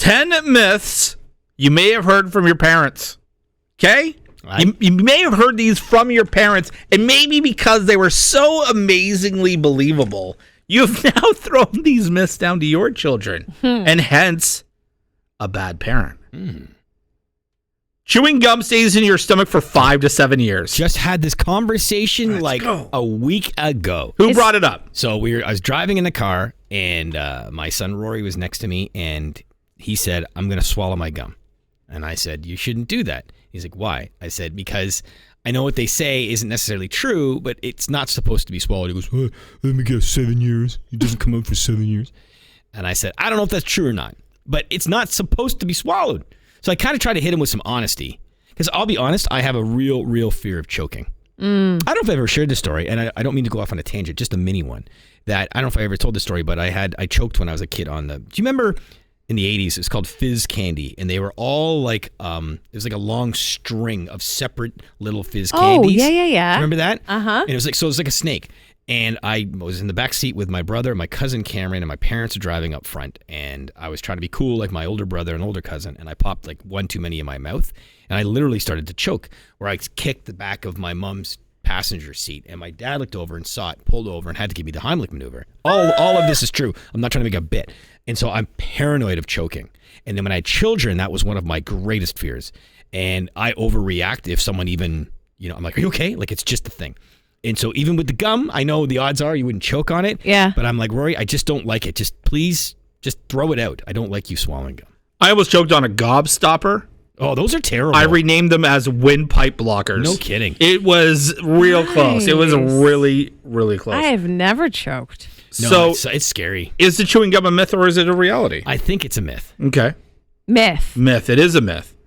10 myths you may have heard from your parents. Okay? You may have heard these from your parents, and maybe because they were so amazingly believable, you've now thrown these myths down to your children, and hence, a bad parent. Chewing gum stays in your stomach for 5 to 7 years. Just had this conversation a week ago. Who brought it up? So I was driving in the car, and my son Rory was next to me, and he said, I'm going to swallow my gum. And I said, you shouldn't do that. He's like, why? I said, because I know what they say isn't necessarily true, but it's not supposed to be swallowed. He goes, let me guess, 7 years. It doesn't come out for 7 years. And I said, I don't know if that's true or not, but it's not supposed to be swallowed. So I kind of try to hit him with some honesty. Because I'll be honest, I have a real fear of choking. I don't know if I've ever shared this story, and I don't mean to go off on a tangent, just a mini one. That I don't know if I ever told this story, but I choked when I was a kid on the... Do you remember... In the 80s, it's called fizz candy, and they were all like, it was like a long string of separate little fizz candies. Oh, yeah. Remember that? Uh-huh. And it was like a snake. And I was in the back seat with my brother, my cousin Cameron, and my parents were driving up front. And I was trying to be cool like my older brother and older cousin, and I popped like one too many in my mouth, and I literally started to choke, where I kicked the back of my mom's passenger seat, and my dad looked over and saw it, pulled over, and had to give me the Heimlich maneuver. All of this is true. I'm not trying to make a bit. And so I'm paranoid of choking. And then when I had children, that was one of my greatest fears. And I overreact if someone even, I'm like, are you okay? Like, it's just a thing. And so even with the gum, I know the odds are you wouldn't choke on it. Yeah. But I'm like, Rory, I just don't like it. Just please, just throw it out. I don't like you swallowing gum. I almost choked on a gobstopper. Oh, those are terrible. I renamed them as windpipe blockers. No kidding. It was real close. It was really, really close. I have never choked. No, it's scary. Is the chewing gum a myth or is it a reality? I think it's a myth. Okay. Myth. It is a myth.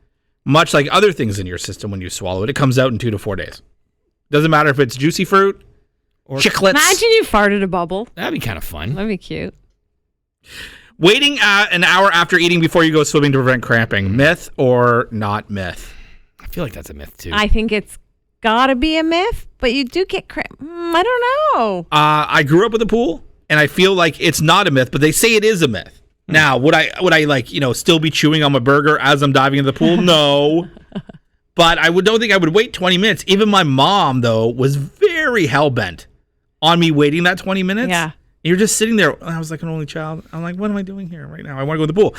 Much like other things in your system, when you swallow it, it comes out in 2 to 4 days. Doesn't matter if it's juicy fruit or chiclets. Imagine you farted a bubble. That'd be kind of fun. That'd be cute. Waiting an hour after eating before you go swimming to prevent cramping. Myth or not myth? I feel like that's a myth too. I think it's gotta be a myth, but you do get cramp. I don't know. I grew up with a pool, and I feel like it's not a myth, but they say it is a myth. Now, would I like, still be chewing on my burger as I'm diving into the pool? No. But don't think I would wait 20 minutes. Even my mom, though, was very hell-bent on me waiting that 20 minutes. Yeah. You're just sitting there. I was like an only child. I'm like, what am I doing here right now? I want to go to the pool.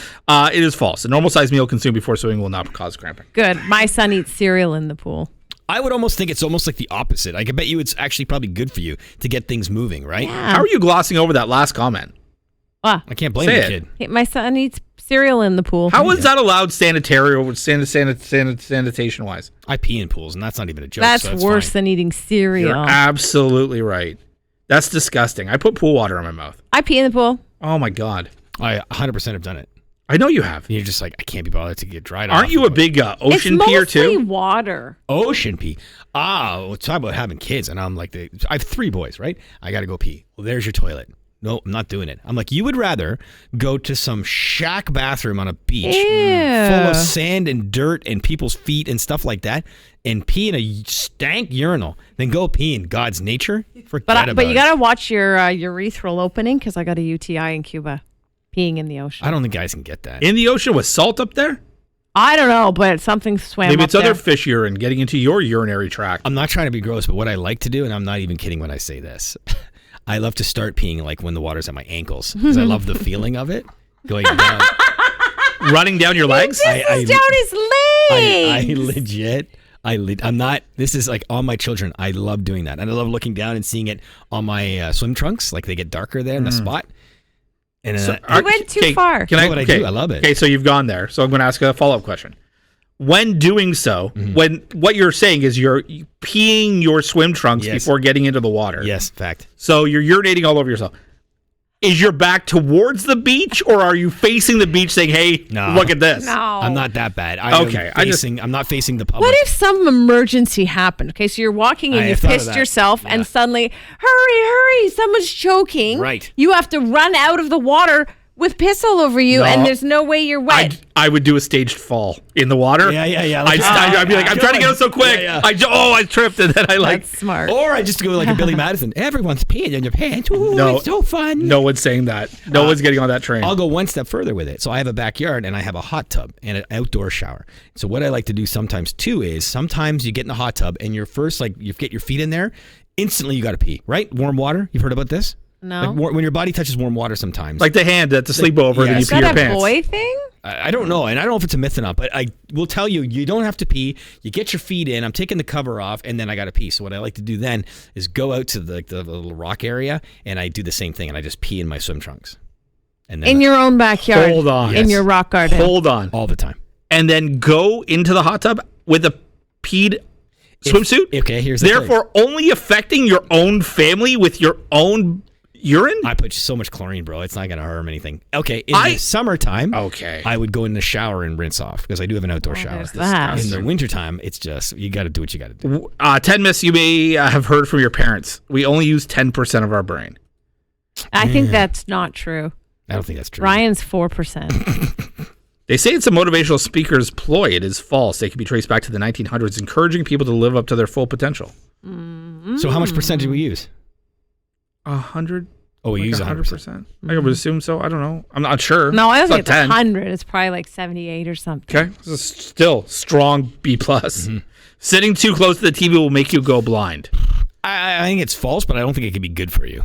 It is false. A normal-sized meal consumed before swimming will not cause cramping. Good. My son eats cereal in the pool. I would almost think it's almost like the opposite. I can bet you it's actually probably good for you to get things moving, right? Yeah. How are you glossing over that last comment? I can't blame the kid. My son eats cereal in the pool. How is that allowed sanitation-wise? I pee in pools, and that's not even a joke. That's so worse fine. than eating cereal. You're absolutely right. That's disgusting. I put pool water in my mouth. I pee in the pool. Oh, my God. I 100% have done it. I know you have. And you're just like, I can't be bothered to get dried off. Aren't you a big ocean peer, too? It's mostly water. Ocean pee. Well, talk about having kids, and I'm like, I have 3 boys, right? I got to go pee. Well, there's your toilet. No, I'm not doing it. I'm like, you would rather go to some shack bathroom on a beach full of sand and dirt and people's feet and stuff like that and pee in a stank urinal than go pee in God's nature? Forget about But you got to watch your urethral opening because I got a UTI in Cuba peeing in the ocean. I don't think guys can get that. In the ocean with salt up there? I don't know, but something swam Maybe up it's other there. fish urine getting into your urinary tract. I'm not trying to be gross, but what I like to do, and I'm not even kidding when I say this, I love to start peeing like when the water's at my ankles because I love the feeling of it going down. Running down your legs? Down his legs. I'm not, this is like on my children. I love doing that. And I love looking down and seeing it on my swim trunks. Like they get darker there in the spot. And You went too far. I do. I love it. Okay, so you've gone there. So I'm going to ask a follow-up question. When doing so, when what you're saying is you're peeing your swim trunks before getting into the water. Yes, fact. So you're urinating all over yourself. Is your back towards the beach, or are you facing the beach saying, hey, look at this? No. I'm not that bad. I'm not facing the public. What if some emergency happened? Okay, so you're walking and you pissed yourself and suddenly, hurry, someone's choking. Right. You have to run out of the water with piss all over you, No. and there's no way you're wet. I would do a staged fall in the water. Yeah. I'd be like, I'm trying to get out so quick. Yeah. I tripped, and then I like. That's smart. Or I just go like a Billy Madison. Everyone's peeing in your pants. Ooh, No. it's so fun. No one's saying that. No one's getting on that train. I'll go one step further with it. So I have a backyard and I have a hot tub and an outdoor shower. So what I like to do sometimes too is sometimes you get in the hot tub and you're first like you get your feet in there, instantly you got to pee, right? Warm water. You've heard about this? No. Like when your body touches warm water sometimes. Like the hand at the sleepover, then you Yes. pee Is your that a pants. boy thing? I don't know, and I don't know if it's a myth or not, but I will tell you, you don't have to pee. You get your feet in. I'm taking the cover off, and then I got to pee. So what I like to do then is go out to the little rock area, and I do the same thing, and I just pee in my swim trunks. And then In your own backyard. Hold on. In Yes. your rock garden. Hold on. all the time. And then go into the hot tub with a peed swimsuit. Okay, here's the Therefore, only affecting your own family with your own urine. I put so much chlorine, bro. It's not gonna harm anything. Okay, in the summertime, Okay. I would go in the shower and rinse off because I do have an outdoor shower. There's that. In the wintertime, it's just you got to do what you got to do. 10 myths you may have heard from your parents. We only use 10% of our brain. I think that's not true. I don't think that's true. Ryan's 4%. They say it's a motivational speaker's ploy. It is false. They can be traced back to the 1900s, encouraging people to live up to their full potential. So how much percentage do we use? 100? Oh, we Like use 100%. I would assume so. I don't know. I'm not sure. No, I don't It's think not it's 10. 100. It's probably like 78 or something. Okay. This is still strong B+. Sitting too close to the TV will make you go blind. I think it's false, but I don't think it could be good for you.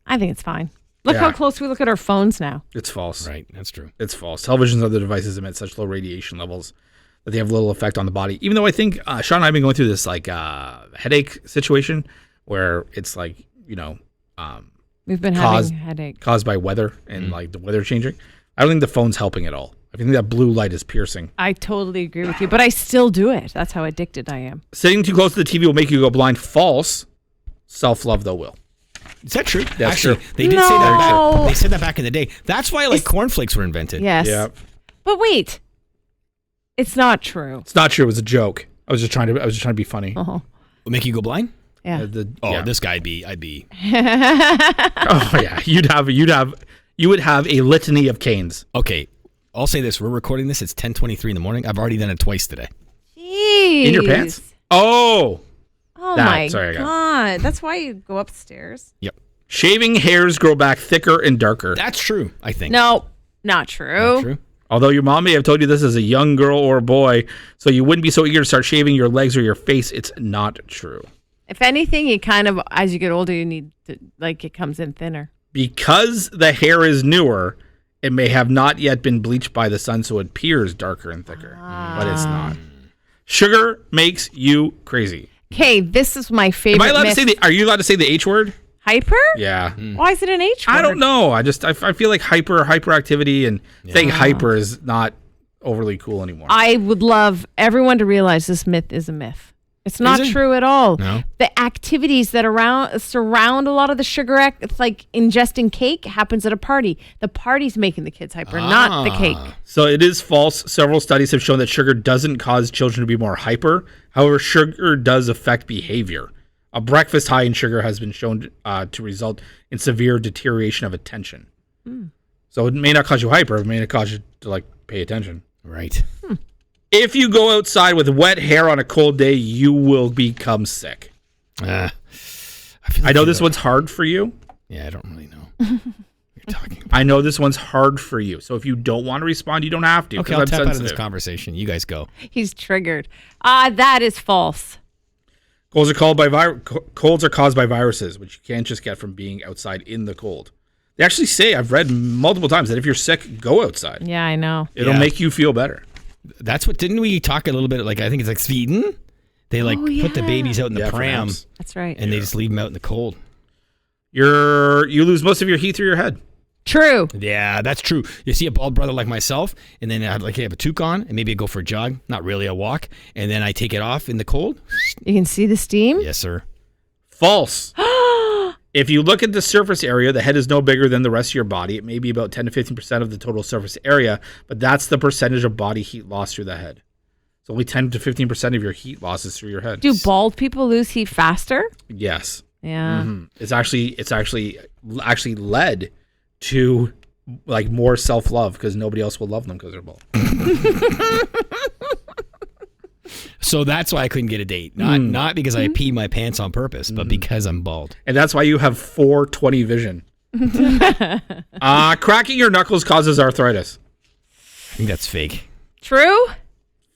I think it's fine. Look Yeah. how close we look at our phones now. It's false. Right, that's true. It's false. Televisions and other devices emit such low radiation levels that they have little effect on the body. Even though I think Sean and I have been going through this like headache situation where it's like, We've been Caused- having a headache. caused by weather and like the weather changing. I don't think the phone's helping at all. I think that blue light is piercing. I totally agree with you, but I still do it. That's how addicted I am. Sitting too close to the TV will make you go blind. False. Self-love, though, will. Is that true? That's Actually, true. they did say that back. No. They said that back in the day. That's why like cornflakes were invented. Yes. Yeah. But wait. It's not true. It's not true. It was a joke. I was just trying to be funny. Uh-huh. Will make you go blind? Yeah. This guy I'd be. Oh yeah. You would have a litany of canes. Okay, I'll say this. We're recording this. It's 10:23 in the morning. I've already done it twice today. Jeez. In your pants? Oh. Oh That- my sorry, I got God. That's why you go upstairs. Yep. Shaving hairs grow back thicker and darker. That's true, I think. No, not true. Not true. Although your mom may have told you this as a young girl or a boy, so you wouldn't be so eager to start shaving your legs or your face, it's not true. If anything, you kind of, as you get older, you need to, like, it comes in thinner. Because the hair is newer, it may have not yet been bleached by the sun, so it appears darker and thicker, but it's not. Sugar makes you crazy. Okay, this is my favorite. Am I allowed myth. to say are you allowed to say the H word? Hyper? Yeah. Why is it an H word? I don't know. I feel like hyperactivity and saying hyper is not overly cool anymore. I would love everyone to realize this myth is a myth. It's not it? true at all. No. The activities that surround a lot of the sugar, it's like ingesting cake happens at a party. The party's making the kids hyper, not the cake. So it is false. Several studies have shown that sugar doesn't cause children to be more hyper. However, sugar does affect behavior. A breakfast high in sugar has been shown to result in severe deterioration of attention. So it may not cause you hyper, it may not cause you to like pay attention. Right. If you go outside with wet hair on a cold day, you will become sick. I I know this one's hard for you. Yeah, I don't really know what you're talking about. I know this one's hard for you. So if you don't want to respond, you don't have to. Okay, 'cause I'll I'm tap out of this sensitive. conversation. You guys go. He's triggered. That is false. Colds are caused by viruses, which you can't just get from being outside in the cold. They actually say, I've read multiple times, that if you're sick, go outside. Yeah, I know. It'll Yeah. make you feel better. That's what, didn't we talk a little bit, like, I think it's like Sweden? They like put the yeah. babies out in the Yeah, for pram naps. That's right. and they just leave them out in the cold. You lose most of your heat through your head. True. Yeah, that's true. You see a bald brother like myself, and then I have a toque on, and maybe I go for a jog, not really a walk, and then I take it off in the cold. You can see the steam. Yes, sir. False. If you look at the surface area, the head is no bigger than the rest of your body. It may be about 10 to 15% of the total surface area, but that's the percentage of body heat lost through the head. It's only 10 to 15% of your heat losses through your head. Do bald people lose heat faster? Yes. Yeah. It's actually led to like more self-love because nobody else will love them because they're bald. So that's why I couldn't get a date. Not because I pee my pants on purpose, but because I'm bald. And that's why you have 420 vision. Cracking your knuckles causes arthritis. I think that's fake. True?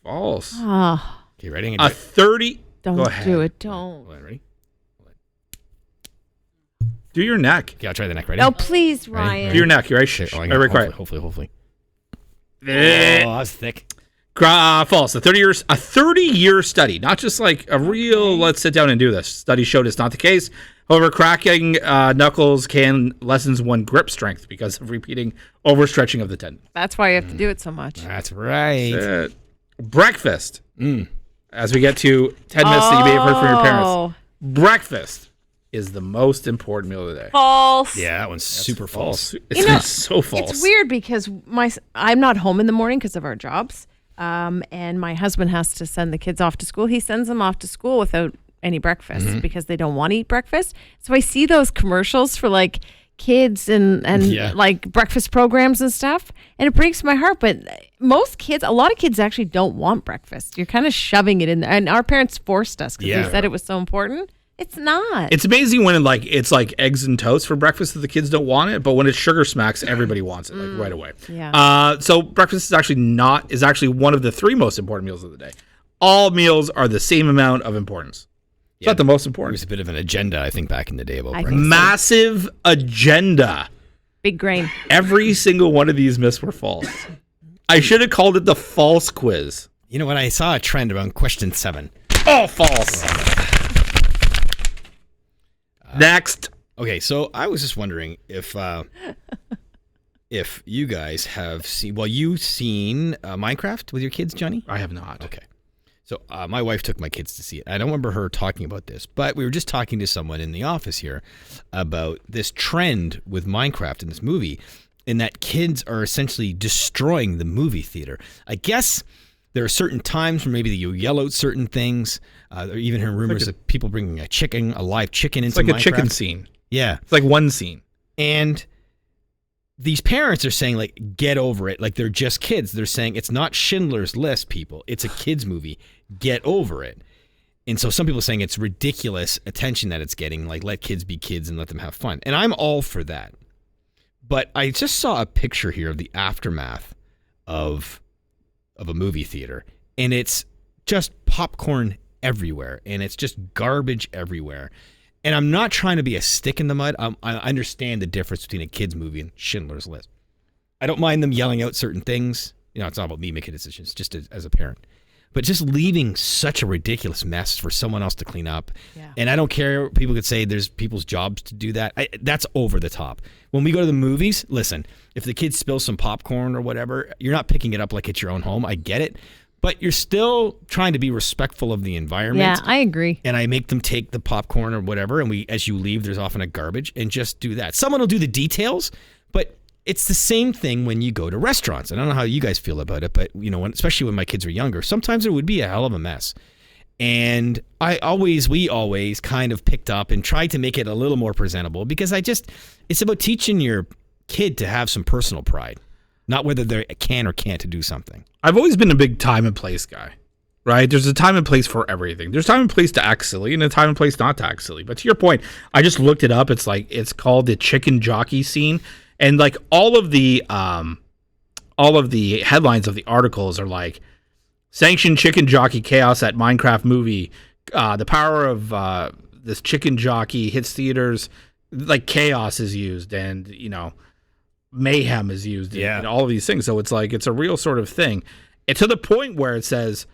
False. Oh, Okay, ready? A 30. don't Go ahead. do it. Don't. Hold on, ready? Do your neck. Okay, I'll try the neck. Ready? No, please, Ready? Ryan. Do your neck. You're right. Okay, Shh. I'm Very gonna- quiet. Hopefully. Oh, Eh. that was thick. False. A 30-year study, not just like a real. Let's sit down and do this. Study showed it's not the case. However, cracking knuckles lessens one grip strength because of repeating overstretching of the tendon. That's why you have to do it so much. That's right. Breakfast. As we get to 10 myths that you may have heard from your parents. Breakfast is the most important meal of the day. False. Yeah, that one's super false. It's so false. It's weird because I'm not home in the morning because of our jobs, and my husband has to send the kids off to school. He sends them off to school without any breakfast because they don't want to eat breakfast. So I see those commercials for like kids and like breakfast programs and stuff, and it breaks my heart. But a lot of kids actually don't want breakfast. You're kind of shoving it in there, and our parents forced us because they said it was so important. It's not. It's amazing when it's like eggs and toast for breakfast that the kids don't want it, but when it's sugar smacks, everybody wants it like right away. Yeah. So breakfast is actually one of the 3 most important meals of the day. All meals are the same amount of importance. It's not the most There important. was a bit of an agenda, I think, back in the day about I breakfast. think so. Massive agenda. Big grain. Every single one of these myths were false. I should have called it the false quiz. You know what? I saw a trend around question 7. Oh, false. Next. Okay, so I was just wondering if you guys have seen Minecraft with your kids, Johnny? I have not. Okay. So my wife took my kids to see it. I don't remember her talking about this, but we were just talking to someone in the office here about this trend with Minecraft in this movie, in that kids are essentially destroying the movie theater. I guess there are certain times where maybe you yell out certain things. There are even heard rumors of people bringing a live chicken into It's like Minecraft. a chicken scene. Yeah. It's like one scene. And these parents are saying, like, get over it. Like, they're just kids. They're saying it's not Schindler's List, people. It's a kids movie. Get over it. And so some people are saying it's ridiculous attention that it's getting. Like, let kids be kids and let them have fun. And I'm all for that. But I just saw a picture here of the aftermath of a movie theater. And it's just popcorn everywhere. And it's just garbage everywhere. And I'm not trying to be a stick in the mud. I understand the difference between a kid's movie and Schindler's List. I don't mind them yelling out certain things. You know, it's not about me making decisions, just as a parent. But just leaving such a ridiculous mess for someone else to clean up. Yeah. And I don't care. People could say there's people's jobs to do that. That's over the top. When we go to the movies, listen, if the kids spill some popcorn or whatever, you're not picking it up like it's your own home. I get it. But you're still trying to be respectful of the environment. Yeah, I agree. And I make them take the popcorn or whatever, and as you leave, there's often a garbage, and just do that. Someone will do the details, but it's the same thing when you go to restaurants. I don't know how you guys feel about it, but you know, especially when my kids are younger, sometimes it would be a hell of a mess. And we always kind of picked up and tried to make it a little more presentable, because it's about teaching your kid to have some personal pride. Not whether they can or can't to do something. I've always been a big time and place guy, right? There's a time and place for everything. There's time and place to act silly and a time and place not to act silly. But to your point, I just looked it up. It's called the chicken jockey scene. And like all of the headlines of the articles are like, sanctioned chicken jockey chaos at Minecraft movie. The power of this chicken jockey hits theaters. Like chaos is used, and you know, mayhem is used in all of these things. So it's like, it's a real sort of thing. And to the point where it says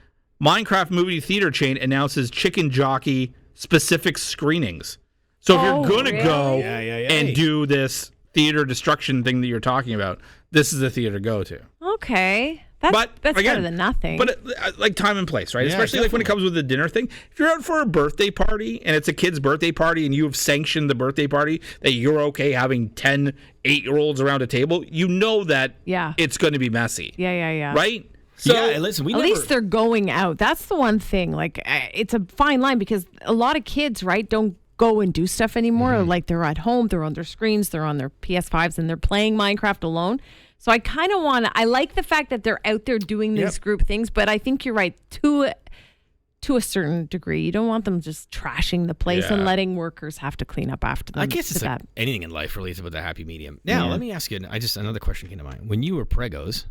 Minecraft movie theater chain announces chicken jockey specific screenings. So if you're going to go and do this theater destruction thing that you're talking about, this is the theater to go to. Okay. That's again, better than nothing. But like time and place, right? Yeah, Especially like when it comes with the dinner thing. If you're out for a birthday party and it's a kid's birthday party and you have sanctioned the birthday party that you're okay having 10 8-year-olds around a table, you know that it's going to be messy. Yeah. Right? So listen, at least they're going out. That's the one thing. Like, it's a fine line, because a lot of kids, right, don't go and do stuff anymore. Like they're at home, they're on their screens, they're on their PS5s, and they're playing Minecraft alone. So I kind of I like the fact that they're out there doing these group things, but I think you're right to a certain degree. You don't want them just trashing the place and letting workers have to clean up after them. I guess it's like anything in life really is about the happy medium. Now, let me ask you, another question came to mind. When you were pregos,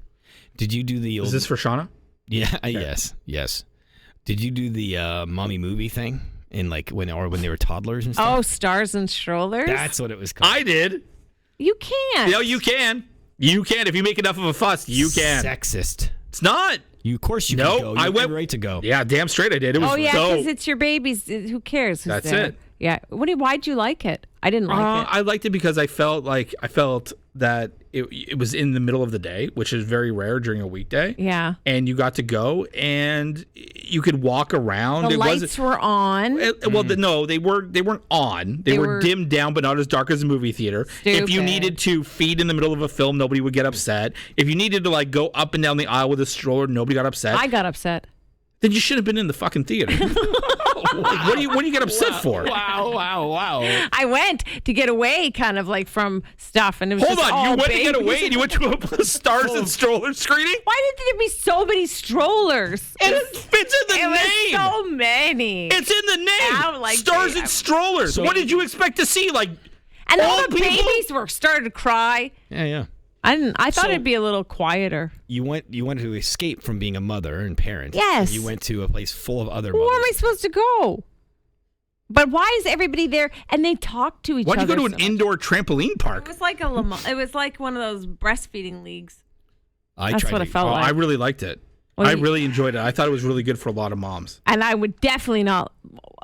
did you do the old... Is this for Shauna? Yeah, yes. Did you do the mommy movie thing? In like when they were toddlers and stuff? Oh, Stars and Strollers? That's what it was called. I did. You can't. No, you can. You can. If you make enough of a fuss, you can. Sexist. It's not. Of course you Nope, can go. I went right to go. Yeah, damn straight I did. It was because it's your babies. Who cares? Who's That's there? it. Yeah. Why'd you like it? I didn't like it. I liked it because I felt that it was in the middle of the day, which is very rare during a weekday. Yeah. And you got to go and you could walk around. The lights were on. No, they weren't on. They were dimmed down, but not as dark as a movie theater. If you needed to feed in the middle of a film, nobody would get upset. If you needed to like go up and down the aisle with a stroller, nobody got upset. I got upset. Then you should have been in the fucking theater. What do you get upset for? Wow. I went to get away kind of like from stuff. And it was Hold just on, all you went babies. to get away and you went to a Stars and Strollers screening? Why did there be so many strollers? It's in the It name. was so many. It's in the name. I don't like Stars that. and Strollers. What did you expect to see? Like, and all old the people? babies were started to cry. Yeah. I thought it'd be a little quieter. You went to escape from being a mother and parent. Yes. And you went to a place full of other Where mothers. am I supposed to go? But why is everybody there and they talk to each other? why'd you go to so an much? indoor trampoline park? It was like it was like one of those breastfeeding leagues. I That's tried what to- it felt like. I really liked it. Well, I really enjoyed it. I thought it was really good for a lot of moms. And I would definitely not.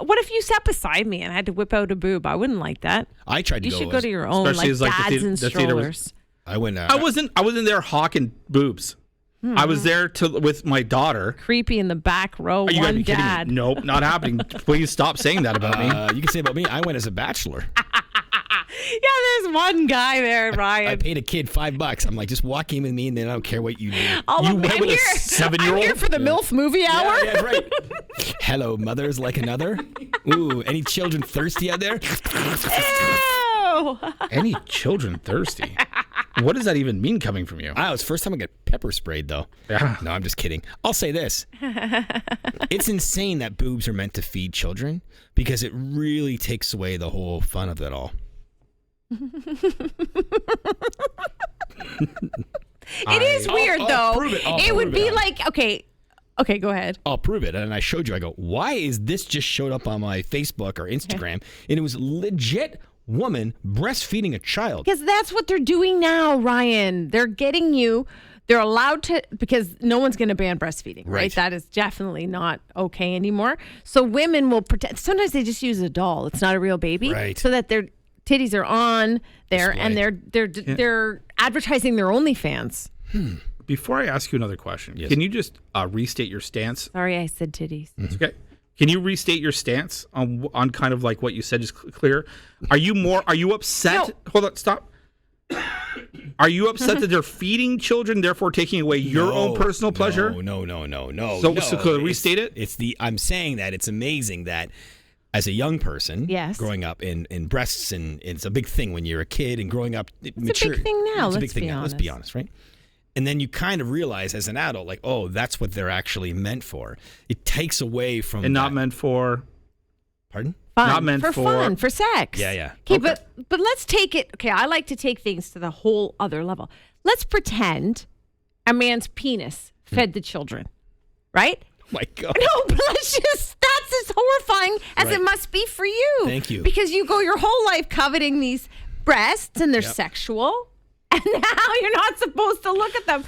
What if you sat beside me and I had to whip out a boob? I wouldn't like that. I tried to You go. should go to your own, Especially like as, like, dads and the theater was- strollers. I went. I wasn't there hawking boobs. I was there with my daughter. Creepy in the back row, Are you gotta one be kidding dad. me? Nope, not happening. Please stop saying that about me. You can say about me. I went as a bachelor. Yeah, there's one guy there, Ryan. I paid a kid $5. I'm like, just walk in with me, and then I don't care what you do. Oh, You I'm went with a here. 7-year-old? I'm here for the MILF movie hour. Yeah, right. Hello, mothers like another. Ooh, any children thirsty out there? Ew. Any children thirsty? What does that even mean coming from you? Wow, it's the first time I get pepper sprayed, though. Yeah. No, I'm just kidding. I'll say this. It's insane that boobs are meant to feed children because it really takes away the whole fun of it all. It is weird, I'll though. prove it. It would prove be it. like, okay, go ahead. I'll prove it. And I showed you. I go, why is this just showed up on my Facebook or Instagram? And it was legit woman breastfeeding a child. Because that's what they're doing now, Ryan. They're getting you. They're allowed to, because no one's going to ban breastfeeding, right? Right. That is definitely not okay anymore. So women will pretend. Sometimes they just use a doll. It's not a real baby, Right. so that their titties are on there, Display. and they're advertising their OnlyFans. Before I ask you another question, Yes. can you just restate your stance? Sorry, I said titties. It's okay. Can you restate your stance on kind of like what you said, just clear? Are you upset? No. Hold on, stop. Are you upset that they're feeding children, therefore taking away your own personal pleasure? No. So could I restate it? I'm saying that it's amazing that as a young person, Yes. growing up in breasts, and it's a big thing when you're a kid and growing up. a big thing now, It's a big let's thing be now. Let's be honest, right? And then you kind of realize as an adult, like, oh, that's what they're actually meant for. It takes away from And not that- meant for. Pardon? Fun, Not meant for for- fun, for sex. Yeah. Okay, but let's take it. Okay, I like to take things to the whole other level. Let's pretend a man's penis fed the children, right? My God. No, but that's as horrifying as Right. it must be for you. Thank you. Because you go your whole life coveting these breasts and they're Yep. sexual, and now you're not supposed to look at them.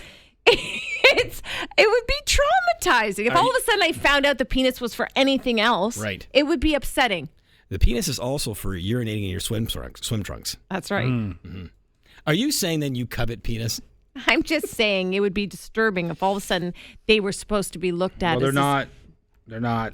It would be traumatizing if all of a sudden I found out the penis was for anything else. Right. It would be upsetting. The penis is also for urinating in your swim trunks. That's right. Are you saying then you covet penis? I'm just saying it would be disturbing if all of a sudden they were supposed to be looked at. Well, they're as not. They're not.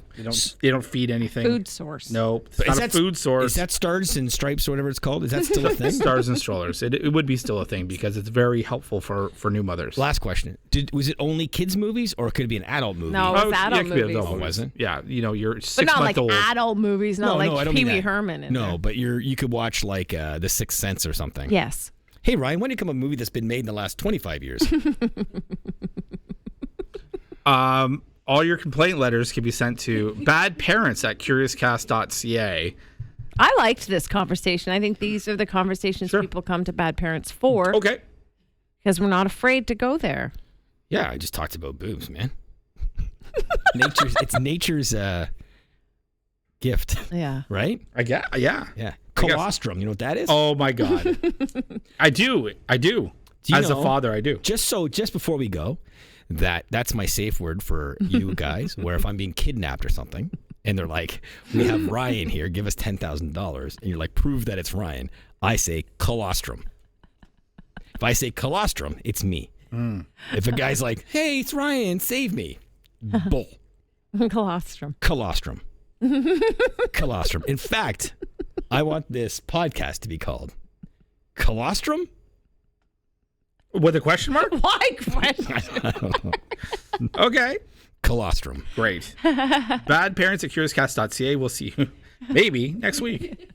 They don't feed anything. Food source. Nope. It's not a food source. Is that Stars and Stripes or whatever it's called? Is that still a thing? Stars and strollers. It would be still a thing because it's very helpful for new mothers. Last question. Was it only kids movies or could it be an adult movie? No, it was adult it could be movies. adult Oh, was it? Yeah, your But 6 not month like old. adult movies, not I don't like mean Pee Wee that. Herman. In No, there. but you could watch like The Sixth Sense or something. Yes. Hey, Ryan, when did come a movie that's been made in the last 25 years? All your complaint letters can be sent to badparents@curiouscast.ca. I liked this conversation. I think these are the conversations Sure. people come to Bad Parents for. Okay. Because we're not afraid to go there. Yeah, I just talked about boobs, man. It's nature's gift, Yeah. right? I guess. Yeah. Yeah. I guess. Colostrum, you know what that is? Oh my God. I do. Do you As a know- father, I do. Just before we go, that's my safe word for you guys, where if I'm being kidnapped or something, and they're like, we have Ryan here, give us $10,000, and you're like, prove that it's Ryan, I say colostrum. If I say colostrum, it's me. If a guy's like, hey, it's Ryan, save me. Bull. Colostrum. Colostrum. Colostrum. In fact, I want this podcast to be called Colostrum? With a question mark? Why question? Okay. Colostrum. Great. Badparents@curiouscast.ca. We'll see you maybe next week.